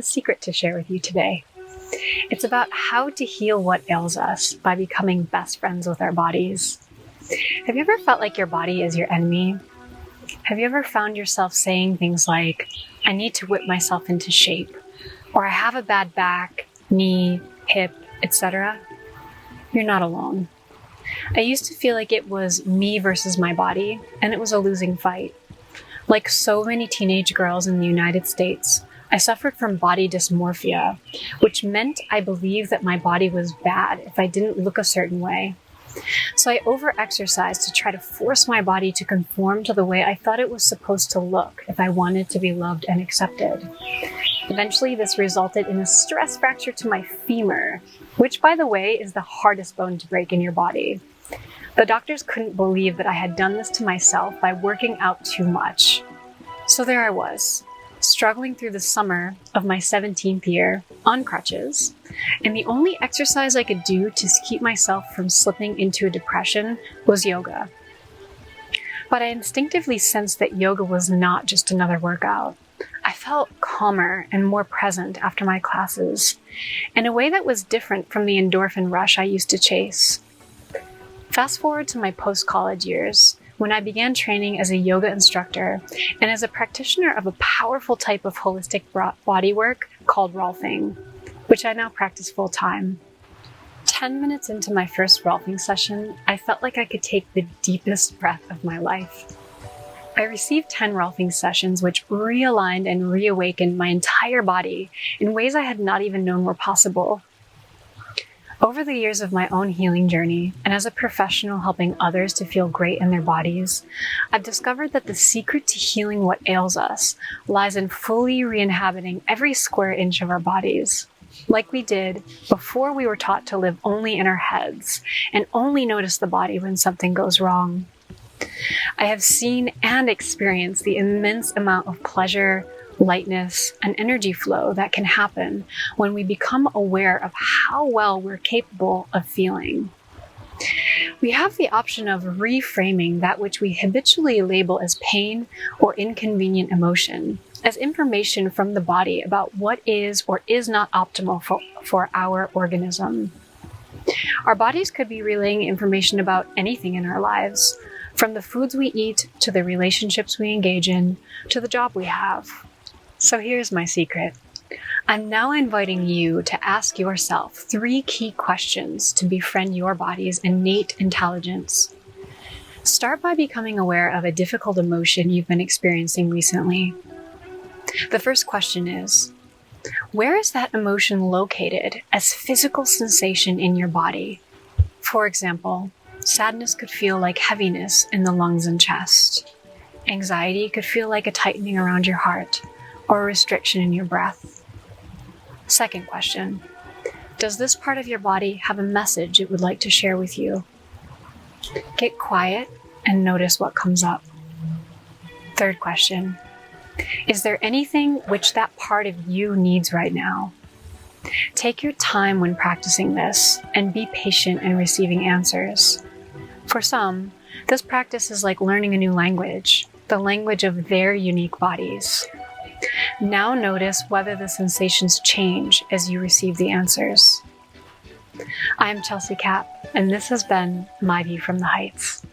a secret to share with you today. It's about how to heal what ails us by becoming best friends with our bodies. Have you ever felt like your body is your enemy? Have you ever found yourself saying things like, I need to whip myself into shape, or I have a bad back, knee, hip, etc.? You're not alone. I used to feel like it was me versus my body, and it was a losing fight. Like so many teenage girls in the United States, I suffered from body dysmorphia, which meant I believed that my body was bad if I didn't look a certain way. So I over-exercised to try to force my body to conform to the way I thought it was supposed to look if I wanted to be loved and accepted. Eventually, this resulted in a stress fracture to my femur, which, by the way, is the hardest bone to break in your body. The doctors couldn't believe that I had done this to myself by working out too much. So there I was, struggling through the summer of my 17th year on crutches, and the only exercise I could do to keep myself from slipping into a depression was yoga. But I instinctively sensed that yoga was not just another workout. I felt calmer and more present after my classes, in a way that was different from the endorphin rush I used to chase. Fast forward to my post-college years, when I began training as a yoga instructor and as a practitioner of a powerful type of holistic body work called Rolfing, which I now practice full-time. 10 minutes into my first Rolfing session, I felt like I could take the deepest breath of my life. I received 10 Rolfing sessions which realigned and reawakened my entire body in ways I had not even known were possible. Over the years of my own healing journey, and as a professional helping others to feel great in their bodies, I've discovered that the secret to healing what ails us lies in fully re-inhabiting every square inch of our bodies, like we did before we were taught to live only in our heads and only notice the body when something goes wrong. I have seen and experienced the immense amount of pleasure, lightness, and energy flow that can happen when we become aware of how well we're capable of feeling. We have the option of reframing that which we habitually label as pain or inconvenient emotion as information from the body about what is or is not optimal for our organism. Our bodies could be relaying information about anything in our lives, from the foods we eat to the relationships we engage in to the job we have. So here's my secret. I'm now inviting you to ask yourself 3 key questions to befriend your body's innate intelligence. Start by becoming aware of a difficult emotion you've been experiencing recently. The first question is, where is that emotion located as physical sensation in your body? For example, sadness could feel like heaviness in the lungs and chest. Anxiety could feel like a tightening around your heart, or a restriction in your breath. Second question, does this part of your body have a message it would like to share with you? Get quiet and notice what comes up. Third question, is there anything which that part of you needs right now? Take your time when practicing this and be patient in receiving answers. For some, this practice is like learning a new language, the language of their unique bodies. Now notice whether the sensations change as you receive the answers. I am Chelsey Kap, and this has been My View from the Heights.